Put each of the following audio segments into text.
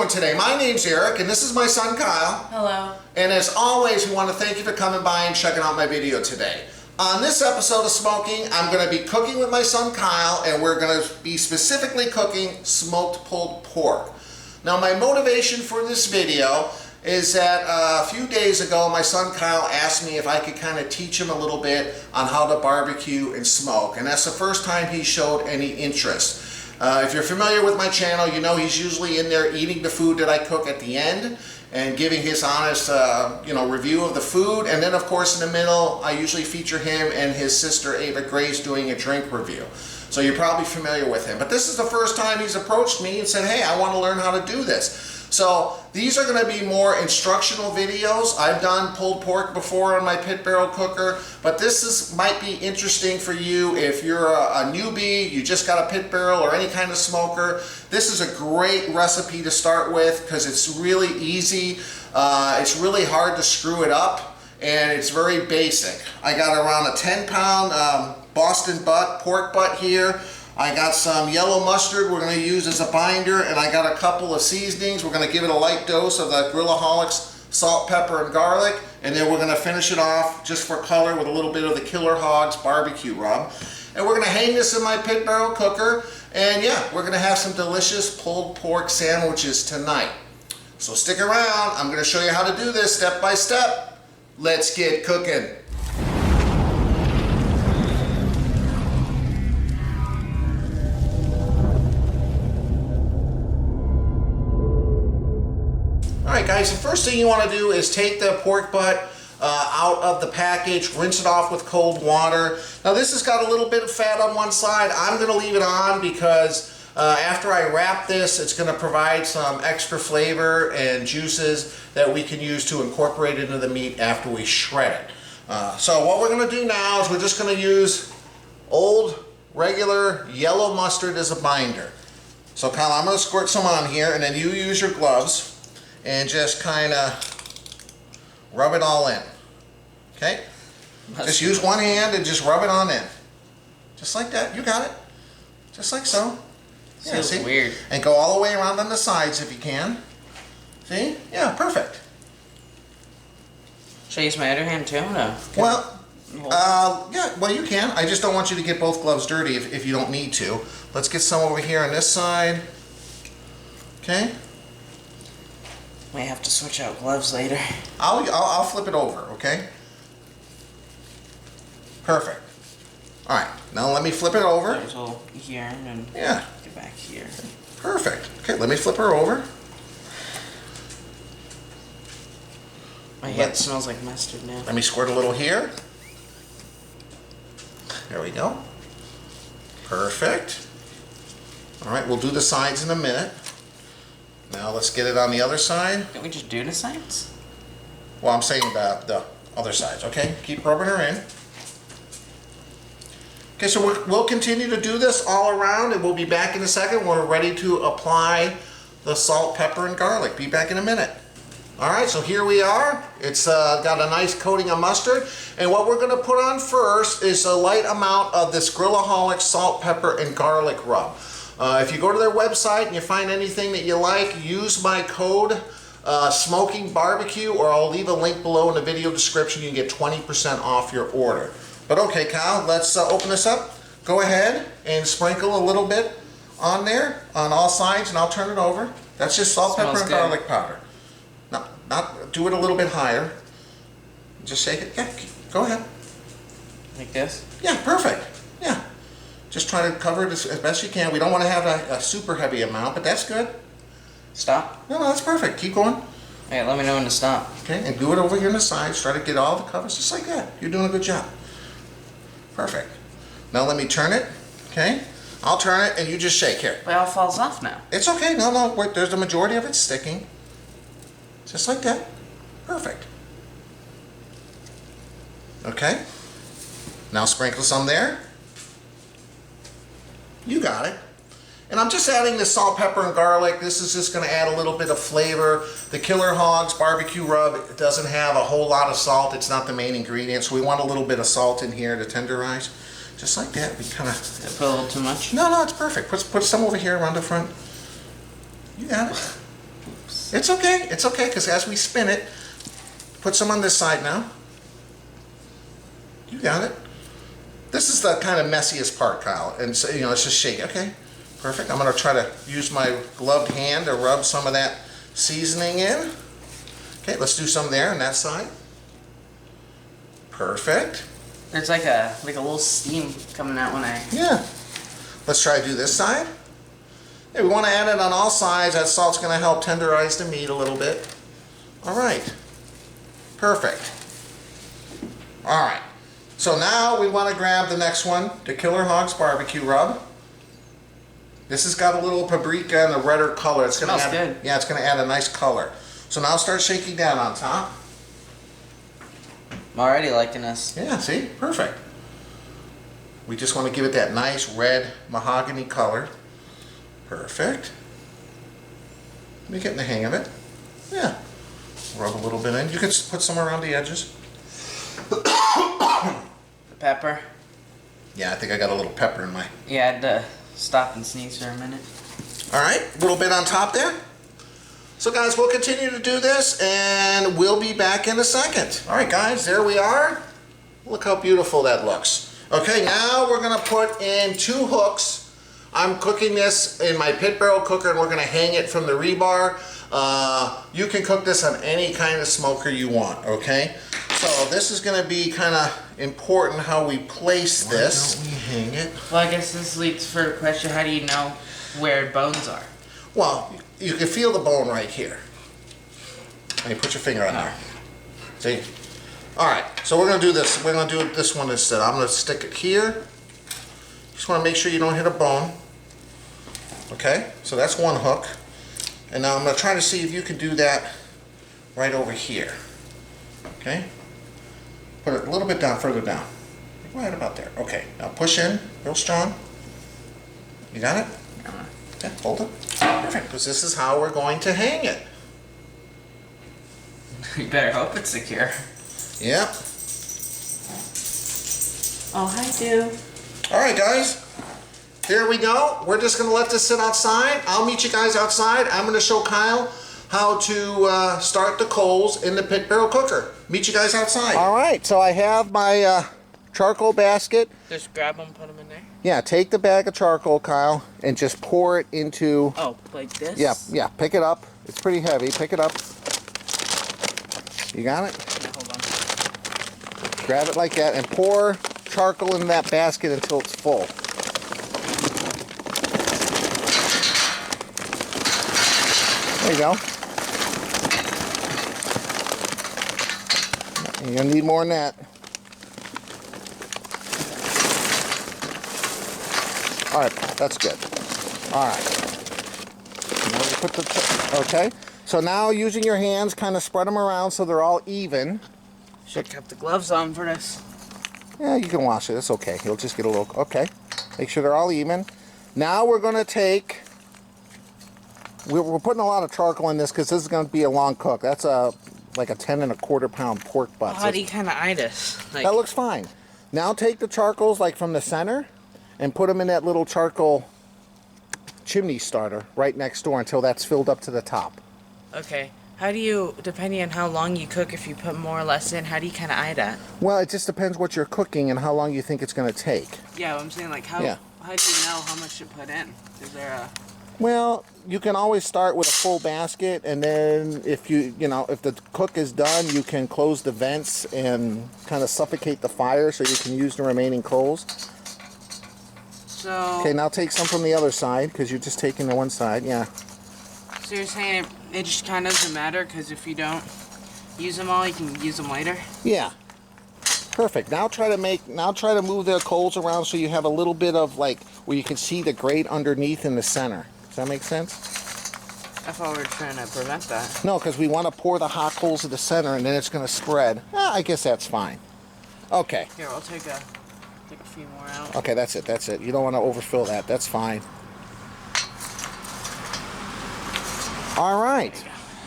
doing today? My name's Eric and this is my son Kyle. Hello. And as always, we want to thank you for coming by and checking out my video today. On this episode of Smo'King, I'm going to be cooking with my son Kyle, and we're going to be specifically cooking smoked pulled pork. Now my motivation for this video is that a few days ago my son Kyle asked me if I could kind of teach him a little bit on how to barbecue and smoke, and that's the first time he showed any interest. If you're familiar with my channel, you know he's usually in there eating the food that I cook at the end and giving his honest review of the food, and then of course in the middle I usually feature him and his sister Ava Grace doing a drink review. So you're probably familiar with him, but this is the first time he's approached me and said, hey, I want to learn how to do this. So these are going to be more instructional videos. I've done pulled pork before on my pit barrel cooker, but this might be interesting for you if you're a newbie, you just got a pit barrel or any kind of smoker. This is a great recipe to start with because it's really easy. It's really hard to screw it up, and it's very basic. I got around a 10-pound Boston pork butt here. I got some yellow mustard we're going to use as a binder, and I got a couple of seasonings. We're going to give it a light dose of the Grillaholics salt, pepper, and garlic, and then we're going to finish it off just for color with a little bit of the Killer Hogs BBQ Rub. And we're going to hang this in my pit barrel cooker, and yeah, we're going to have some delicious pulled pork sandwiches tonight. So stick around. I'm going to show you how to do this step by step. Let's get cooking. Alright guys, the first thing you want to do is take the pork butt out of the package, rinse it off with cold water. Now this has got a little bit of fat on one side. I'm going to leave it on because after I wrap this, it's going to provide some extra flavor and juices that we can use to incorporate into the meat after we shred it. So what we're going to do now is we're just going to use old regular yellow mustard as a binder. So Kyle, I'm going to squirt some on here, and then you use your gloves and just kind of rub it all in. Okay? Just use one hand and just rub it on in. Just like that. You got it. Just like so. Yeah, see? Weird. And go all the way around on the sides if you can. See? Yeah, perfect. Should I use my other hand too? No. Well, yeah, well you can. I just don't want you to get both gloves dirty if you don't need to. Let's get some over here on this side. Okay? We have to switch out gloves later. I'll flip it over, okay? Perfect. All right, now let me flip it over. There's a little here and then get back here. Perfect. Okay, let me flip her over. My hand smells like mustard now. Let me squirt a little here. There we go. Perfect. All right, we'll do the sides in a minute. Now let's get it on the other side. Didn't we just do the sides? Well, I'm saying about the other sides, okay? Keep rubbing her in. Okay, so we'll continue to do this all around, and we'll be back in a second when we're ready to apply the salt, pepper, and garlic. Be back in a minute. All right, so here we are. It's got a nice coating of mustard, and what we're going to put on first is a light amount of this Grillaholics salt, pepper, and garlic rub. If you go to their website and you find anything that you like, use my code Smo'King Barbecue, or I'll leave a link below in the video description. You can get 20% off your order. But okay, Kyle, let's open this up. Go ahead and sprinkle a little bit on there on all sides, and I'll turn it over. That's just salt, pepper, and garlic powder. Not do it a little bit higher. Just shake it. Yeah, go ahead. Like this? Yeah, perfect. Yeah. Just try to cover it as best you can. We don't want to have a super heavy amount, but that's good. Stop? No, that's perfect. Keep going. Alright, let me know when to stop. Okay, and do it over here on the sides. Try to get all the covers just like that. You're doing a good job. Perfect. Now let me turn it. Okay? I'll turn it and you just shake here. It all falls off now. It's okay. No, wait, there's the majority of it sticking. Just like that. Perfect. Okay? Now sprinkle some there. You got it. And I'm just adding the salt, pepper, and garlic. This is just going to add a little bit of flavor. The Killer Hogs BBQ Rub, it doesn't have a whole lot of salt. It's not the main ingredient, so we want a little bit of salt in here to tenderize. Just like that. We kind of... Did I put a little too much? No, it's perfect. Put some over here around the front. You got it. mess. It's okay, because as we spin it, put some on this side now. You got it. This is the kind of messiest part, Kyle, and so, you know, let's just shake. Okay, perfect. I'm gonna try to use my gloved hand to rub some of that seasoning in. Okay, let's do some there on that side. Perfect. There's like a little steam coming out when I... Yeah. Let's try to do this side. Yeah, we want to add it on all sides. That salt's going to help tenderize the meat a little bit. All right. Perfect. All right. So now we want to grab the next one, the Killer Hogs BBQ Rub. This has got a little paprika and a redder color. It's going to Smells add, good. yeah, it's going to add a nice color. So now start shaking down on top. I'm already liking this. Yeah, see? Perfect. We just want to give it that nice red mahogany color. Perfect. You're getting the hang of it. Yeah. Rub a little bit in. You can put some around the edges. The pepper. Yeah, I think I got a little pepper in my... Yeah, I had to stop and sneeze for a minute. All right, a little bit on top there. So guys, we'll continue to do this and we'll be back in a second. All right guys, there we are. Look how beautiful that looks. Okay, now we're gonna put in 2 hooks. I'm cooking this in my pit barrel cooker and we're gonna hang it from the rebar. You can cook this on any kind of smoker you want, okay? So this is gonna be kind of important how we place this. Why don't we hang it? Well, I guess this leads for a question, how do you know where bones are? Well, you can feel the bone right here. And you put your finger on there. See? Alright, so we're going to do this. We're going to do this one instead. I'm going to stick it here. Just want to make sure you don't hit a bone. Okay? So that's one hook. And now I'm going to try to see if you can do that right over here. Okay? Put it a little bit down, further down. Right about there. Okay. Now push in real strong. You got it? Okay, hold it. Perfect, because this is how we're going to hang it. You better hope it's secure. Yep. Oh, hi, dude. All right, guys. Here we go. We're just going to let this sit outside. I'll meet you guys outside. I'm going to show Kyle how to start the coals in the pit barrel cooker. Meet you guys outside. All right, so I have my charcoal basket. Just grab them, put them in there? Yeah, take the bag of charcoal, Kyle, and just pour it into... Oh, like this? Yeah, pick it up. It's pretty heavy. Pick it up. You got it? Yeah, hold on. Grab it like that and pour charcoal in that basket until it's full. There you go. You're gonna need more than that. All right, that's good. All right. Okay, so now using your hands, kind of spread them around so they're all even. Should have the gloves on for this. Yeah, you can wash it. It's okay. You'll just get a little... Okay. Make sure they're all even. Now we're going to take... We're putting a lot of charcoal in this because this is going to be a long cook. That's like a 10¼ pound pork butt. How do you kind of eye this? Like... That looks fine. Now take the charcoals like from the center and put them in that little charcoal chimney starter right next door until that's filled up to the top. Okay. How do you, depending on how long you cook, if you put more or less in, how do you kind of eye that? Well, it just depends what you're cooking and how long you think it's going to take. Yeah, I'm saying, like, how do you know how much to put in? Is there a... Well, you can always start with a full basket, and then if if the cook is done, you can close the vents and kind of suffocate the fire so you can use the remaining coals. So... Okay, now take some from the other side, because you're just taking the one side, yeah. So you're saying it just kind of doesn't matter, because if you don't use them all, you can use them later? Yeah. Perfect. Now try to move the coals around so you have a little bit of, like, where you can see the grate underneath in the center. Does that make sense? I thought we were trying to prevent that. No, because we want to pour the hot coals to the center, and then it's going to spread. I guess that's fine. Okay. Here, I'll take a few more out. Okay, that's it. You don't want to overfill that. That's fine. All right.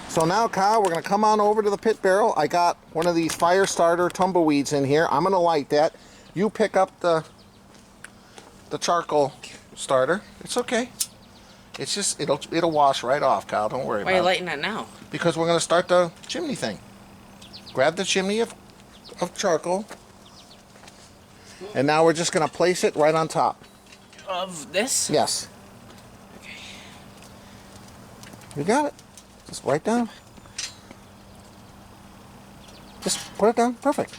So now, Kyle, we're going to come on over to the pit barrel. I got one of these fire starter tumbleweeds in here. I'm going to light that. You pick up the charcoal starter. It's okay. It's just, it'll wash right off, Kyle. Don't worry Why about are it. you lighting that now? Because we're going to start the chimney thing. Grab the chimney of charcoal. And now we're just going to place it right on top. Of this? Yes. Okay. You got it. Just right down. Just put it down. Perfect.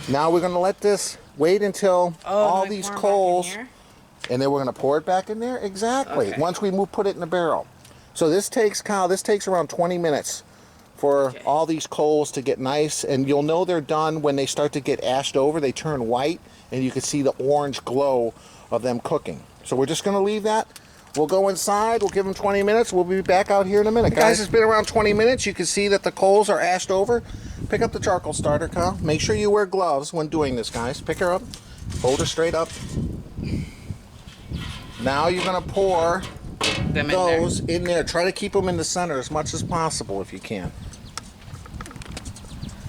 Now we're going to let this wait until all these coals, and then we're going to pour it back in there. Exactly. Okay. Once we put it in the barrel. So this takes, Kyle, this takes around 20 minutes for all these coals to get nice, and you'll know they're done when they start to get ashed over. They turn white, and you can see the orange glow of them cooking. So we're just going to leave that. We'll go inside. We'll give them 20 minutes. We'll be back out here in a minute. Guys, it's been around 20 minutes. You can see that the coals are ashed over. Pick up the charcoal starter, Kyle. Make sure you wear gloves when doing this, guys. Pick her up. Hold her straight up. Now you're going to pour those in there. Try to keep them in the center as much as possible if you can.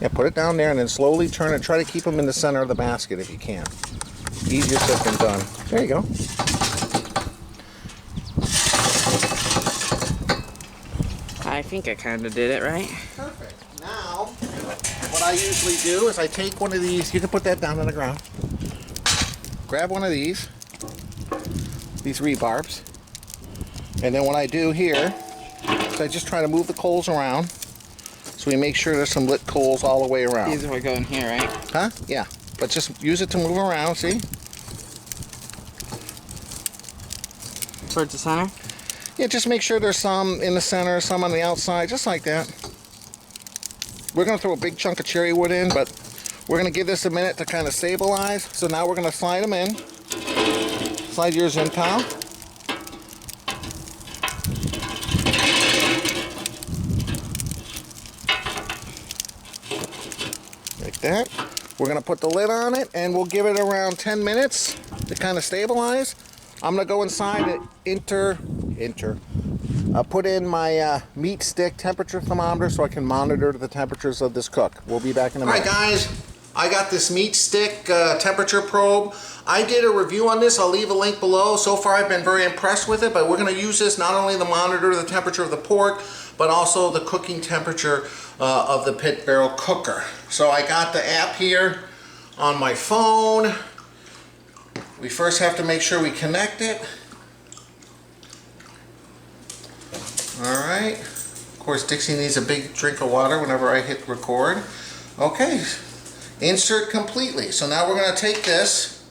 Yeah, put it down there and then slowly turn it. Try to keep them in the center of the basket if you can. Easier said than done. There you go. I think I kind of did it right. Perfect. Now, what I usually do is I take one of these. You can put that down on the ground. Grab one of these rebarbs. And then what I do here is I just try to move the coals around so we make sure there's some lit coals all the way around. These are going here, right? Huh? Yeah. But just use it to move around, see? Towards the center? Yeah, just make sure there's some in the center, some on the outside, just like that. We're going to throw a big chunk of cherry wood in, but we're going to give this a minute to kind of stabilize. So now we're going to slide them in. Slide yours in, Kyle. Like that. We're going to put the lid on it, and we'll give it around 10 minutes to kind of stabilize. I'm going to go inside and put in my meat stick temperature thermometer so I can monitor the temperatures of this cook. We'll be back in a minute. All right, guys. I got this meat stick temperature probe. I did a review on this. I'll leave a link below. So far, I've been very impressed with it, but we're going to use this not only to monitor the temperature of the pork, but also the cooking temperature of the pit barrel cooker. So I got the app here on my phone. We first have to make sure we connect it. Alright. Of course, Dixie needs a big drink of water whenever I hit record. Okay. Insert completely. So now we're going to take this,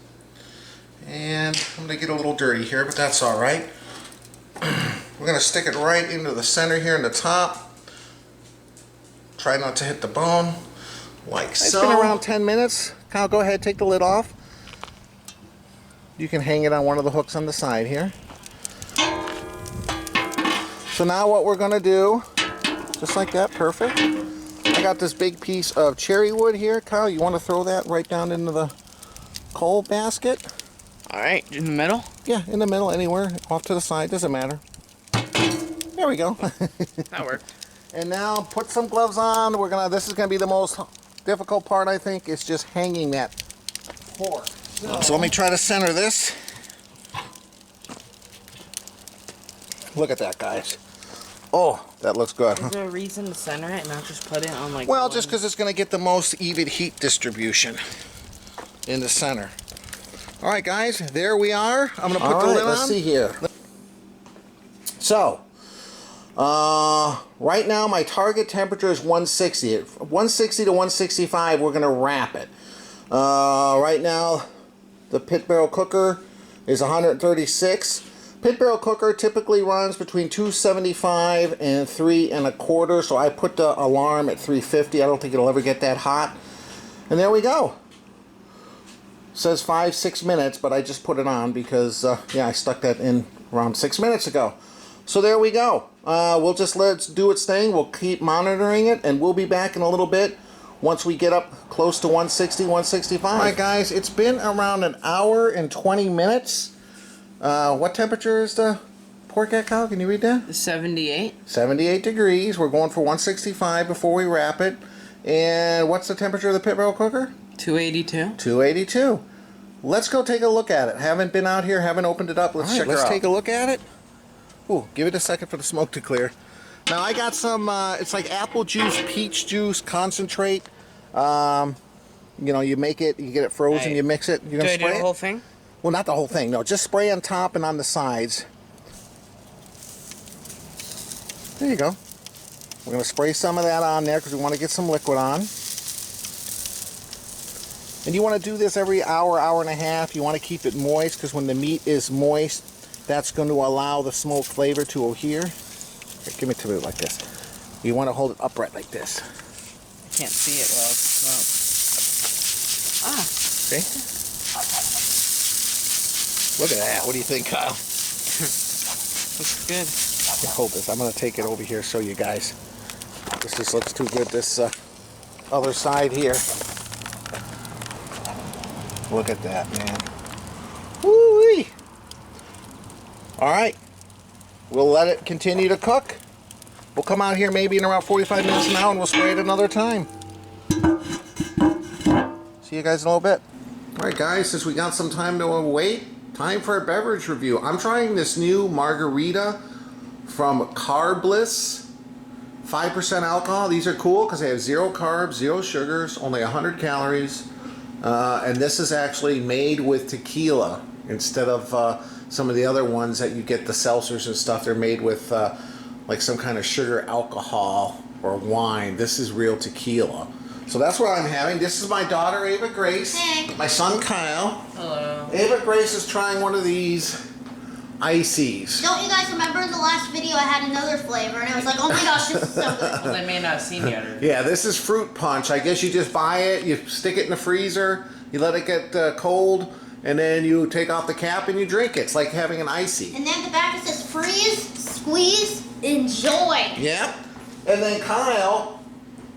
and I'm going to get a little dirty here, but that's alright. We're going to stick it right into the center here in the top. Try not to hit the bone, like so. It's been around 10 minutes. Kyle, go ahead, take the lid off. You can hang it on one of the hooks on the side here. So now what we're going to do, just like that, perfect. I got this big piece of cherry wood here. Kyle, you want to throw that right down into the coal basket? Alright, in the middle? Yeah, in the middle, anywhere. Off to the side, doesn't matter. There we go. That worked. And now put some gloves on. This is gonna be the most difficult part, I think. It's just hanging that pork. So let me try to center this. Look at that, guys. Oh, that looks good. Is there a reason to center it and not just put it on like Well, just because it's going to get the most even heat distribution in the center. All right, guys, there we are. I'm going to put the lid on. Let's see here. So, right now my target temperature is 160. At 160 to 165, we're going to wrap it. Right now, the pit barrel cooker is 136. Pit barrel cooker typically runs between 275 and 3 1/4, so I put the alarm at 350. I don't think it'll ever get that hot. And there we go. It says 5-6 minutes, but I just put it on because yeah, I stuck that in around 6 minutes ago. So there we go. We'll just let it do its thing. We'll keep monitoring it, and we'll be back in a little bit once we get up close to 160, 165. All right, guys, it's been around an hour and 20 minutes. What temperature is the pork at, Kyle? Can you read that? 78. 78 degrees. We're going for 165 before we wrap it. And what's the temperature of the pit barrel cooker? 282. 282. let's go take a look at it. Haven't been out here, haven't opened it up. Let's check it out. Let's take a look at it. Ooh, give it a second for the smoke to clear. Now I got some, it's like apple juice, peach juice, concentrate. You know, you make it, you get it frozen, you mix it. You're gonna spray the whole thing? Well, not the whole thing. No, just spray on top and on the sides. There you go. We're gonna spray some of that on there because we want to get some liquid on. And you want to do this every hour, hour and a half. You want to keep it moist because when the meat is moist, that's going to allow the smoke flavor to adhere. Here, give me to it like this. You want to hold it upright like this. I can't see it well. It's smoke. See? Look at that. What do you think, Kyle? Looks good. Hold this. I'm going to take it over here, show you guys. This just looks too good. This other side here. Look at that, man. Woo-wee! Alright. We'll let it continue to cook. We'll come out here maybe in around 45 minutes now and we'll spray it another time. See you guys in a little bit. Alright guys, since we got some time to wait, time for a beverage review. I'm trying this new margarita from Carbliss. 5% alcohol. These are cool because they have 0 carbs, 0 sugars, only 100 calories. And this is actually made with tequila instead of some of the other ones that you get, the seltzers and stuff. They're made with like some kind of sugar alcohol or wine. This is real tequila. So that's what I'm having. This is my daughter, Ava Grace. Hey. My son, Kyle. Hello. Ava Grace is trying one of these ices. Don't you guys remember in the last video I had another flavor and I was like, oh my gosh, this is so good. Well, they may not have seen the other. Yeah, this is fruit punch. I guess you just buy it, you stick it in the freezer, you let it get cold, and then you take off the cap and you drink it. It's like having an icy. And then the back it says freeze, squeeze, enjoy. Yeah. And then Kyle,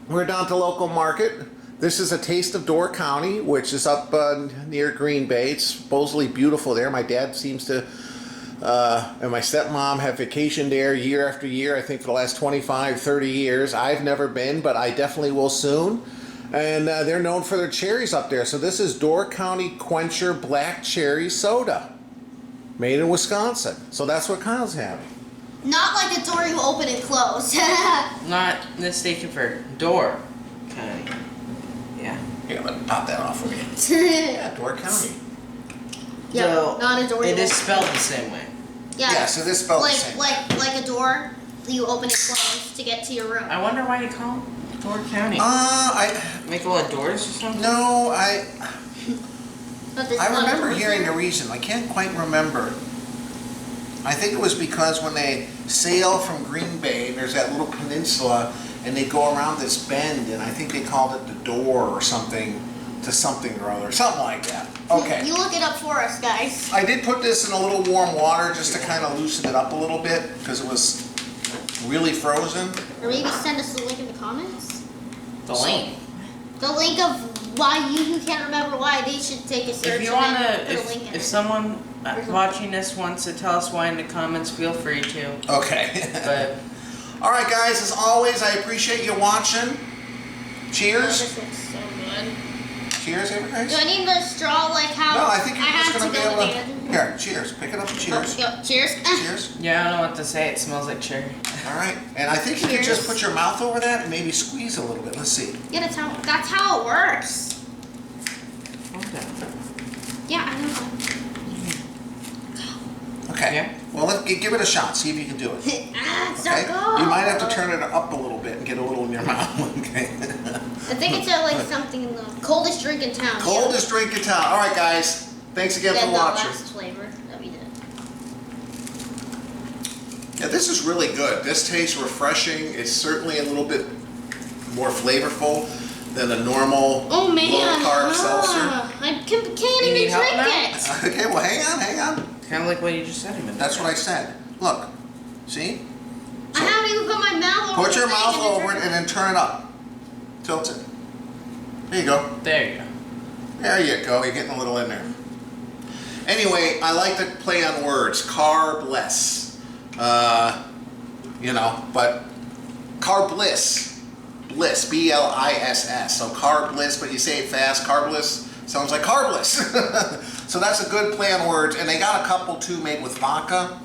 we're down to local market. This is a taste of Door County, which is up near Green Bay. It's supposedly beautiful there. My dad seems to and my stepmom have vacationed there year after year, I think for the last 25, 30 years. I've never been, but I definitely will soon. And they're known for their cherries up there. So this is Door County Quencher Black Cherry Soda, made in Wisconsin. So that's what Kyle's having. Not like a door you open and close. Not mistaken for door. Kind of. Yeah. Here, let me pop that off for you. Yeah, Door County. Yeah, So, not a door you it is open. spelled the same way. Yeah, so this spelled the same. like a door you open and close to get to your room. I wonder why you call it Door County. Make a lot of doors or something? No, But there's I not remember doors hearing there. the reason. I can't quite remember. I think it was because when they sail from Green Bay, there's that little peninsula, and they go around this bend, and I think they called it the door or something, to something or other, something like that. Okay. You look it up for us, guys. I did put this in a little warm water just to kind of loosen it up a little bit because it was really frozen. Or maybe send us the link in the comments. The link. The link of why you can't remember why they should take a search. If you and want then to, put a link in if it. someone watching this wants to tell us why in the comments, feel free to. Okay. But All right, guys, as always, I appreciate you watching. Oh, Cheers. this looks so good. Cheers, everybody. Do I need the straw like how No, I think you're had just going to be go able with to... the Here, cheers. Pick it up and cheers. Yo, cheers. Cheers. yeah, I don't know what to say. It smells like cherry. All right. And I think you can Cheers. just put your mouth over that and maybe squeeze a little bit. Let's see. Yeah, that's how it works. Okay. Yeah, I know. Okay. Yeah. Well, give it a shot. See if you can do it. It's so Okay. good. You might have to turn it up a little bit and get a little in your mouth. Okay. I think it's like something in the coldest drink in town. Coldest drink in town. All right, guys. Thanks again yeah, for the watching. last flavor that we did. Yeah, this is really good. This tastes refreshing. It's certainly a little bit more flavorful than a normal Oh man, low-carb seltzer. I can't need even help drink now? it. Okay, well, hang on. Kind of like what you just said a minute That's ago. what I said. Look. See? I haven't even put my mouth over Put your the thing mouth and over it drink and then turn it up. Tilt it. There you go. There you go. There you go. You're getting a little in there. Anyway, I like to play on words. Carbless. You know, but carbliss. Bliss. B-L-I-S-S. So carbliss, but you say it fast. Carbliss sounds like carbless. So that's a good play on words. And they got a couple too made with vodka.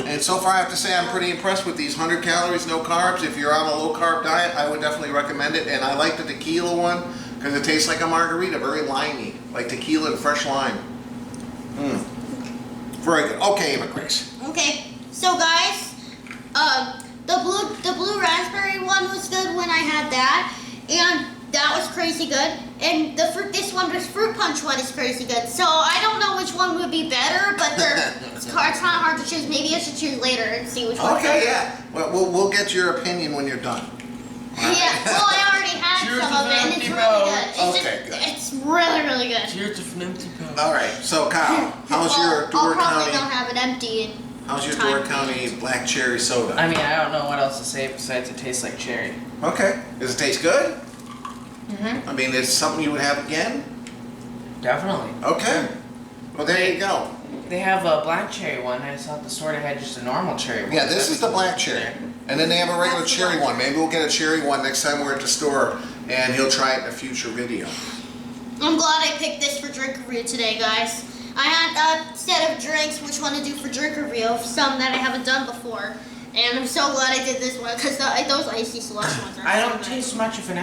And so far I have to say I'm pretty impressed with these 100 calories, no carbs. If you're on a low carb diet, I would definitely recommend it. And I like the tequila one because it tastes like a margarita, very limey, like tequila and fresh lime. Very good. Okay, Ava Grace. Okay, so guys, the blue raspberry one was good when I had that, and that was crazy good. And this fruit punch one is crazy good. So I don't know which one would be better, but it's kind of hard to choose. Maybe I should choose later and see which one. Okay, yeah. Well, we'll get your opinion when you're done. Yeah, well, I already had Cheers some to of it, and it's empty really mouth. good. It's really, really good. Cheers to an empty cup. All right. So Kyle, how's your I'll Door probably County? not have it empty. How's your time. Door County black cherry soda? I mean, I don't know what else to say besides it tastes like cherry. Okay. Does it taste good? I mean, is it something you would have again? Definitely. Okay. Well, there you go. They have a black cherry one. I saw at the store they had just a normal cherry one. Yeah, this is the black cherry. And then they have a regular cherry one. Maybe we'll get a cherry one next time we're at the store and he'll try it in a future video. I'm glad I picked this for drink review today, guys. I had instead of drinks, which one to do for drink review, some that I haven't done before. And I'm so glad I did this one because those icy slush ones are I so don't good. taste much of an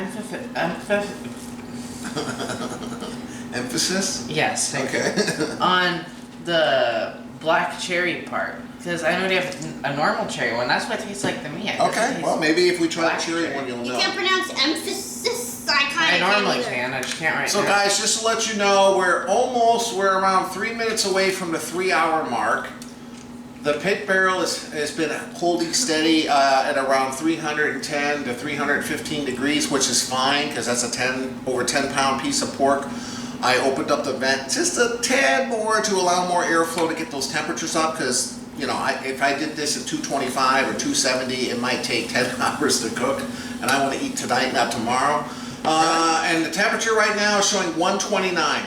Emphasis? Yes, thank you. Okay. On the black cherry part. Because I know they have a normal cherry one. That's what it tastes like to me. Okay, well, maybe if we try the black cherry cherry. one, you'll You know. can't pronounce emphasis. I I kind of normally either. can. I just can't right So now. guys, just to let you know, we're around 3 minutes away from the 3-hour mark. The pit barrel has been holding steady at around 310 to 315 degrees, which is fine because that's a over 10 pound piece of pork. I opened up the vent just a tad more to allow more airflow to get those temperatures up because, you know, if I did this at 225 or 270, it might take 10 hours to cook, and I want to eat tonight, not tomorrow. And the temperature right now is showing 129.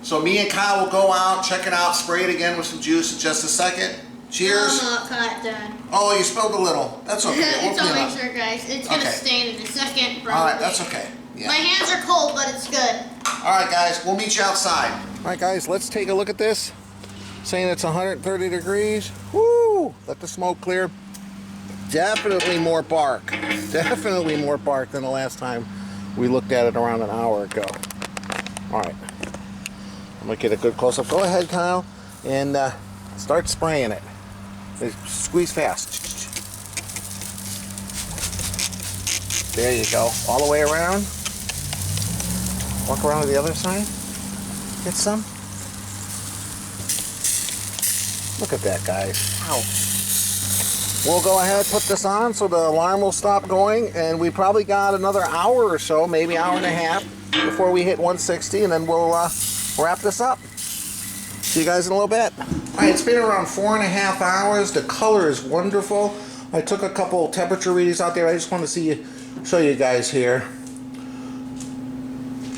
So me and Kyle will go out, check it out, spray it again with some juice in just a second. Cheers. I'm not cut, Dad. Oh, you spilled a little. That's okay. We'll It's all clean right, up. sure, guys. It's gonna Okay. stain in a second, probably. All right, that's okay. Yeah. My hands are cold, but it's good. All right, guys, we'll meet you outside. All right, guys, let's take a look at this. Saying it's 130 degrees. Woo! Let the smoke clear. Definitely more bark. Definitely more bark than the last time we looked at it around an hour ago. All right. I'm gonna get a good close-up. Go ahead, Kyle, and start spraying it. Squeeze fast. There you go. All the way around. Walk around to the other side. Get some. Look at that, guys. Wow. We'll go ahead, put this on so the alarm will stop going, and we probably got another hour or so, maybe hour and a half, before we hit 160, and then we'll wrap this up. See you guys in a little bit. All right, it's been around 4.5 hours. The color is wonderful. I took a couple temperature readings out there. I just want to show you guys here.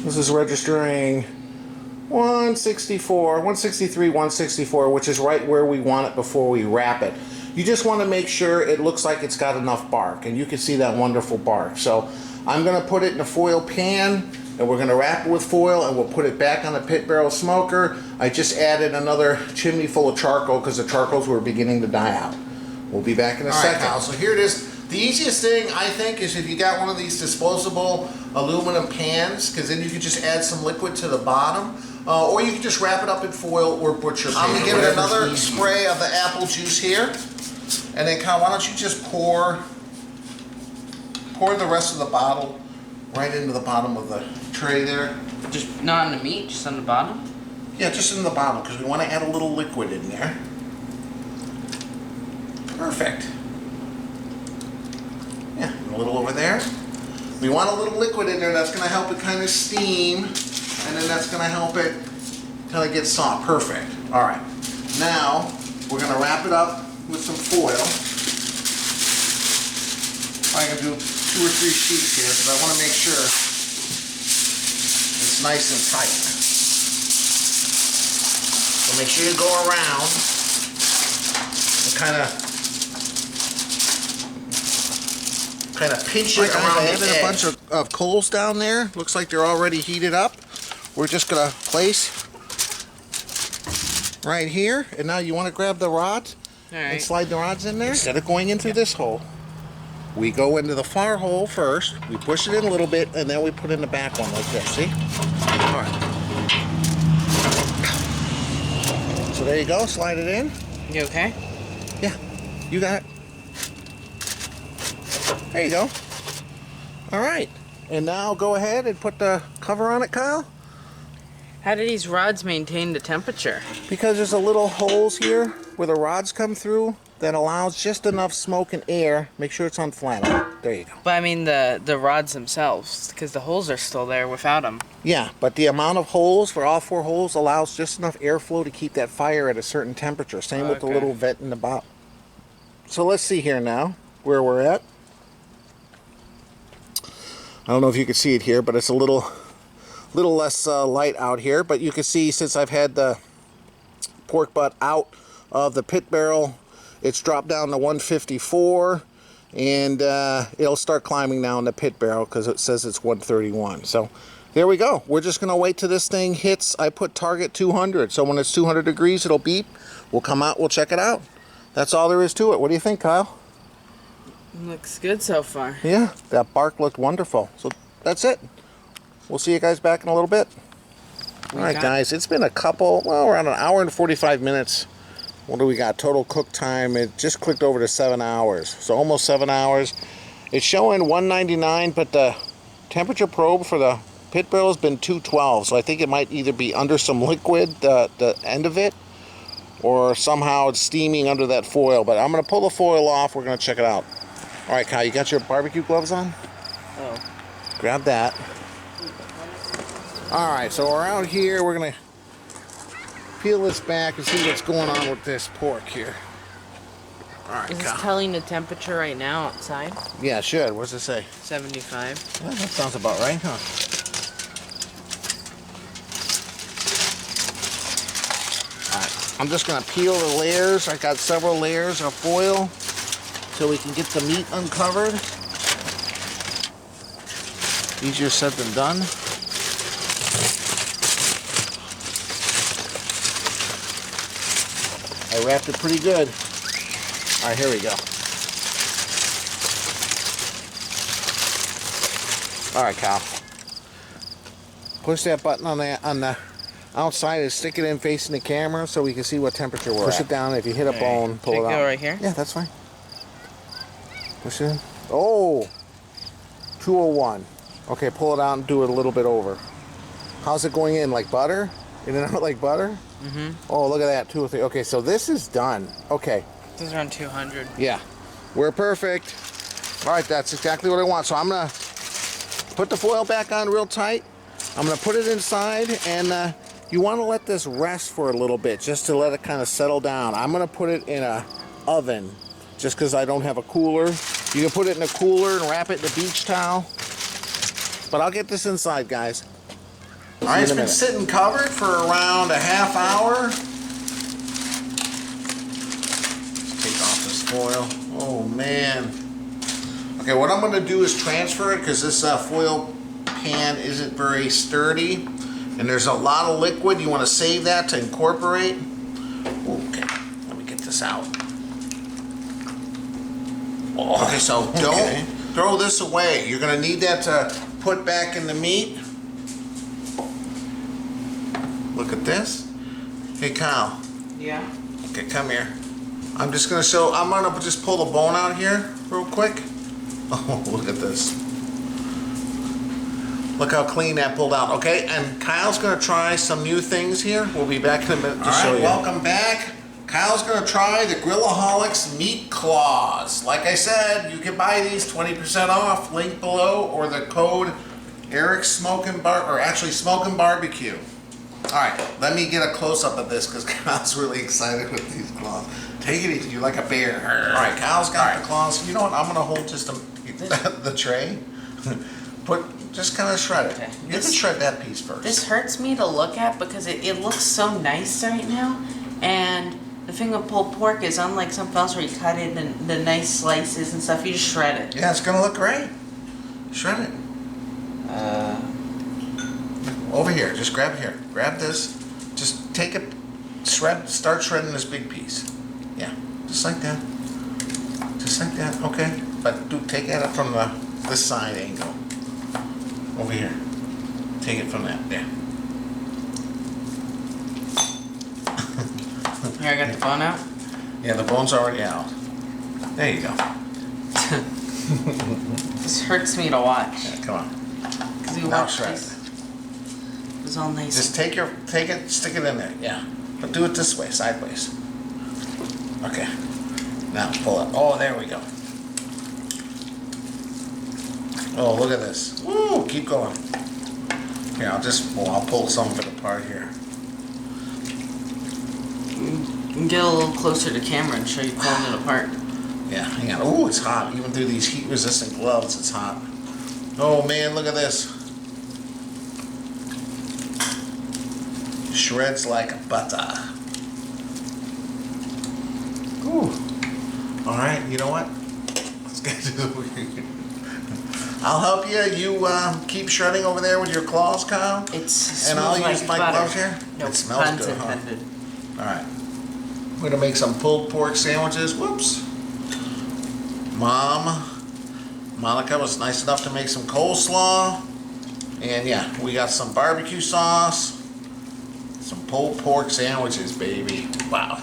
This is registering 164, 163, 164, which is right where we want it before we wrap it. You just want to make sure it looks like it's got enough bark, and you can see that wonderful bark. So I'm going to put it in a foil pan, and we're going to wrap it with foil, and we'll put it back on the pit barrel smoker. I just added another chimney full of charcoal because the charcoals were beginning to die out. We'll be back in a second. Kyle, so here it is. The easiest thing, I think, is if you got one of these disposable aluminum pans, because then you can just add some liquid to the bottom, or you can just wrap it up in foil or butcher paper. I'm going to give it another spray of the apple juice here. And then, Kyle, why don't you just pour the rest of the bottle right into the bottom of the tray there. Just not on the meat, just on the bottom? Yeah, just in the bottom, because we want to add a little liquid in there. Perfect. Yeah, and a little over there. We want a little liquid in there that's going to help it kind of steam, and then that's going to help it kind of get soft. Perfect. All right. Now, we're going to wrap it up with some foil. I'm going to do 2 or 3 sheets here because I want to make sure it's nice and tight. So make sure you go around and kind of pinch it around the edge. I added a bunch of coals down there. Looks like they're already heated up. We're just going to place right here. And now you want to grab the rods and Alright. slide the rods in there. Instead of going in through this hole, we go into the far hole first. We push it in a little bit, and then we put in the back one like this. See? All right. So there you go. Slide it in. You okay? Yeah, you got it. There you go. All right. And now go ahead and put the cover on it, Kyle. How do these rods maintain the temperature? Because there's a little holes here where the rods come through that allows just enough smoke and air. Make sure it's on flannel. There you go. But I mean the rods themselves, because the holes are still there without them. Yeah, but the amount of holes for all 4 holes allows just enough airflow to keep that fire at a certain temperature. Same with the Okay. little vent in the bottom. So let's see here now where we're at. I don't know if you can see it here, but it's a little less light out here. But you can see since I've had the pork butt out of the pit barrel, it's dropped down to 154, and it'll start climbing now in the pit barrel because it says it's 131. So there we go. We're just gonna wait till this thing hits. I put target 200, so when it's 200 degrees it'll beep. We'll come out, we'll check it out. That's all there is to it. What do you think, Kyle? Looks good so far. Yeah, that bark looked wonderful. So that's it. We'll see you guys back in a little bit. All right, guys, it's been around an hour and 45 minutes. What do we got? Total cook time, it just clicked over to 7 hours. So almost 7 hours. It's showing 199, but the temperature probe for the pit barrel has been 212. So I think it might either be under some liquid, the end of it, or somehow it's steaming under that foil. But I'm gonna pull the foil off, we're gonna check it out. All right, Kyle, you got your barbecue gloves on? Oh. Grab that. All right, so we're out here. We're gonna peel this back and see what's going on with this pork here. All right, Is this Kyle. telling the temperature right now outside? Yeah, it should. What's it say? 75. Yeah, that sounds about right, huh? All right, I'm just gonna peel the layers. I got several layers of foil so we can get the meat uncovered. Easier said than done. I wrapped it pretty good. All right, here we go. All right, Kyle. Push that button on the outside and stick it in facing the camera so we can see what temperature we're at. Push it down. If you hit a bone, pull it out. Go right here? Yeah, that's fine. Push it in. Oh, 201. Okay, pull it out and do it a little bit over. How's it going in? Like butter? In and out like butter? Mm-hmm. Oh, look at that. 2 or 3. Okay, so this is done. Okay. This is around 200. Yeah. We're perfect. All right, that's exactly what I want. So I'm going to put the foil back on real tight. I'm going to put it inside, and you want to let this rest for a little bit just to let it kind of settle down. I'm going to put it in a oven just because I don't have a cooler. You can put it in a cooler and wrap it in a beach towel. But I'll get this inside, guys. All right, it's been sitting covered for around a half hour. Let's take off this foil. Oh, man. Okay, what I'm going to do is transfer it because this foil pan isn't very sturdy. And there's a lot of liquid. You want to save that to incorporate. Okay, let me get this out. Oh, okay, so don't throw this away. You're going to need that to put back in the meat. Look at this. Hey, Kyle. Yeah? Okay, come here. I'm just going to show, I'm going to just pull the bone out here real quick. Oh, look at this. Look how clean that pulled out. Okay, and Kyle's going to try some new things here. We'll be back in a minute to show you. Welcome back. Kyle's going to try the Grillaholics Meat Claws. Like I said, you can buy these 20% off. Link below, or the code Eric's Smoking Barbecue. All right, let me get a close-up of this because Kyle's really excited with these claws. Take it easy, you're like a bear. All right, Kyle's got the claws. You know what, I'm gonna hold just the tray. Just kind of shred it. Okay. You can shred that piece first. This hurts me to look at because it looks so nice right now. And the thing with pulled pork is unlike something else where you cut it in the nice slices and stuff, you just shred it. Yeah, it's gonna look great. Shred it. Over here, just grab here. Grab this. Just take it start shredding this big piece. Yeah, just like that. Just like that, okay. But take it up from this side angle. Over here. Take it from that, there. Here, I got the bone out. Yeah, the bone's already out. There you go. This hurts me to watch. Yeah, come on. Cause you Now watch shred. this. It was all nice. Just take it, stick it in there, yeah. But do it this way, sideways. Okay. Now pull it. Oh, there we go. Oh, look at this. Woo, keep going. Here, I'll pull some of it apart here. You can get a little closer to camera and show you pulling it apart. Yeah, hang on. Oh, it's hot. Even through these heat-resistant gloves, it's hot. Oh man, look at this. Shreds like butter. Ooh. All right, you know what? Let's get to the I'll help you. You keep shredding over there with your claws, Kyle. It's and I'll like use my butter. gloves here. No It smells puns good, huh? intended. All right. We're gonna make some pulled pork sandwiches. Whoops. Monica was nice enough to make some coleslaw. And yeah, we got some barbecue sauce. Some pulled pork sandwiches, baby. Wow.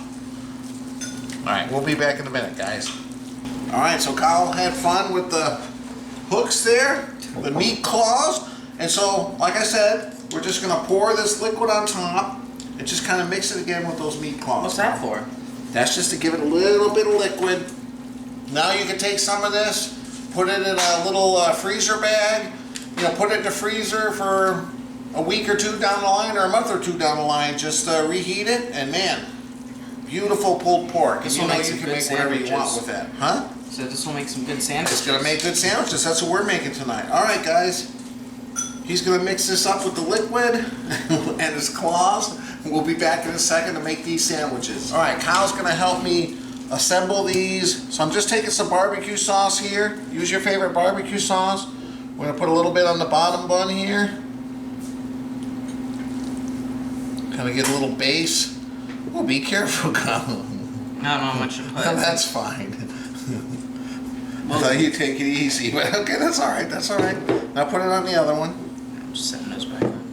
All right, we'll be back in a minute, guys. All right, so Kyle had fun with the hooks there, the meat claws. And so, like I said, we're just gonna pour this liquid on top and just kind of mix it again with those meat claws. What's that for? That's just to give it a little bit of liquid. Now you can take some of this, put it in a little freezer bag, put it in the freezer for a week or two down the line or a month or two down the line. Just reheat it, and man, beautiful pulled pork. This And will make you some can good make whatever you want sandwiches. with that. Huh? So this will make some good sandwiches. It's gonna make good sandwiches. That's what we're making tonight. All right, guys. He's gonna mix this up with the liquid and his claws. We'll be back in a second to make these sandwiches. All right, Kyle's gonna help me assemble these. So I'm just taking some barbecue sauce here. Use your favorite barbecue sauce. We're gonna put a little bit on the bottom bun here. Kind of get a little base. Oh, be careful, Kyle. I don't know how much to put. That's fine. I thought you'd take it easy, but okay, that's all right. That's all right. Now put it on the other one. I'm just setting those back on.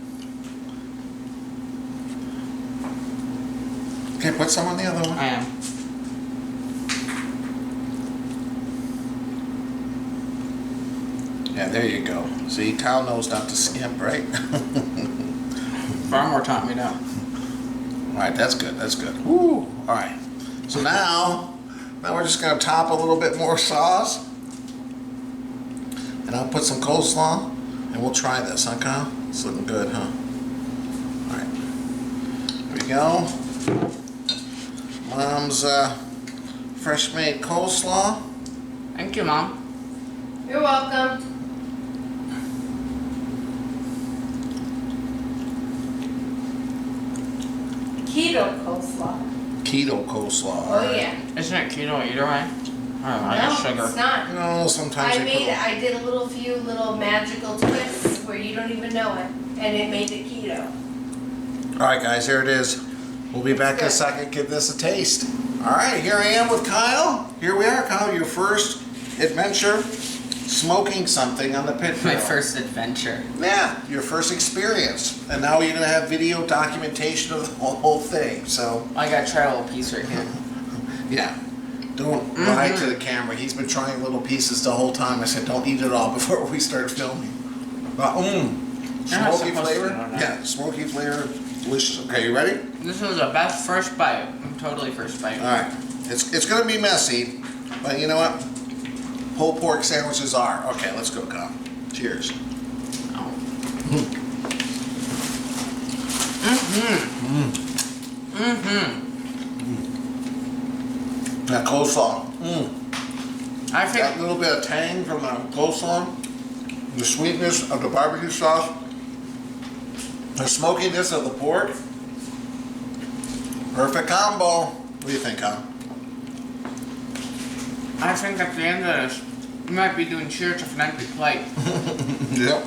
Okay, put some on the other one. I am. Yeah, there you go. See, Kyle knows not to skimp, right? Farmore taught me that. All right, that's good. That's good. Woo! All right. So now we're just gonna top a little bit more sauce, and I'll put some coleslaw, and we'll try this, huh, Kyle? It's looking good, huh? All right. Here we go. Mom's fresh-made coleslaw. Thank you, Mom. You're welcome. Keto coleslaw. Keto coleslaw. all Oh right. yeah. Isn't it keto either way? I don't know, I got No, sugar. it's not. No, sometimes I they put. I did a few little magical twists where you don't even know it, and it made it keto. All right, guys, here it is. We'll be back in a second. Give this a taste. All right, here I am with Kyle. Here we are, Kyle. Your first adventure smoking something on the pit grill. My first adventure. Yeah, your first experience. And now you're gonna have video documentation of the whole thing. So I gotta try a little piece right here. yeah, don't lie to the camera. He's been trying little pieces the whole time. I said, don't eat it all before we start filming. You're not Smoky supposed to flavor. know that. Yeah, smoky flavor. Delicious. Okay, you ready? This was the best first bite. Totally first bite. All right. It's gonna be messy, but you know what? Pulled pork sandwiches are. Okay, let's go, Kyle. Cheers. Oh. That coleslaw. I think That little bit of tang from the coleslaw, the sweetness of the barbecue sauce, the smokiness of the pork. Perfect combo. What do you think, Kyle? at the end of this, we might be doing cheers with an empty plate. Yep.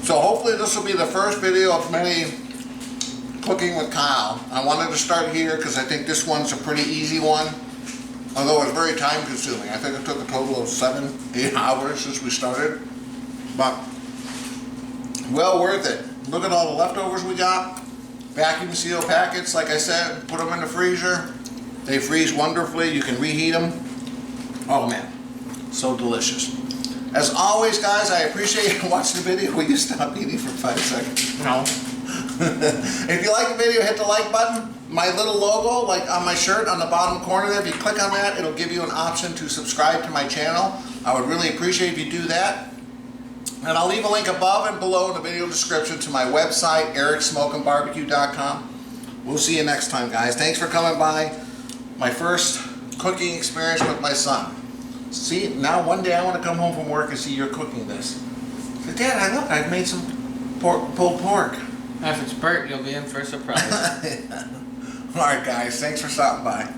So hopefully this will be the first video of many cooking with Kyle. I wanted to start here because I think this one's a pretty easy one. Although it's very time consuming. I think it took a total of 7-8 hours since we started. But well worth it. Look at all the leftovers we got. Vacuum seal packets, like I said, put them in the freezer. They freeze wonderfully. You can reheat them. Oh man, so delicious. As always, guys, I appreciate you watching the video. Will you stop eating for 5 seconds? No. If you like the video, hit the like button. My little logo, like on my shirt on the bottom corner there, if you click on that, it'll give you an option to subscribe to my channel. I would really appreciate if you do that. And I'll leave a link above and below in the video description to my website, ericsmokingbbq.com. We'll see you next time, guys. Thanks for coming by. My first cooking experience with my son. See, now one day I want to come home from work and see you're cooking this. Say, Dad, look, I've made some pulled pork. If it's Bert, you'll be in for a surprise. Alright guys, thanks for stopping by.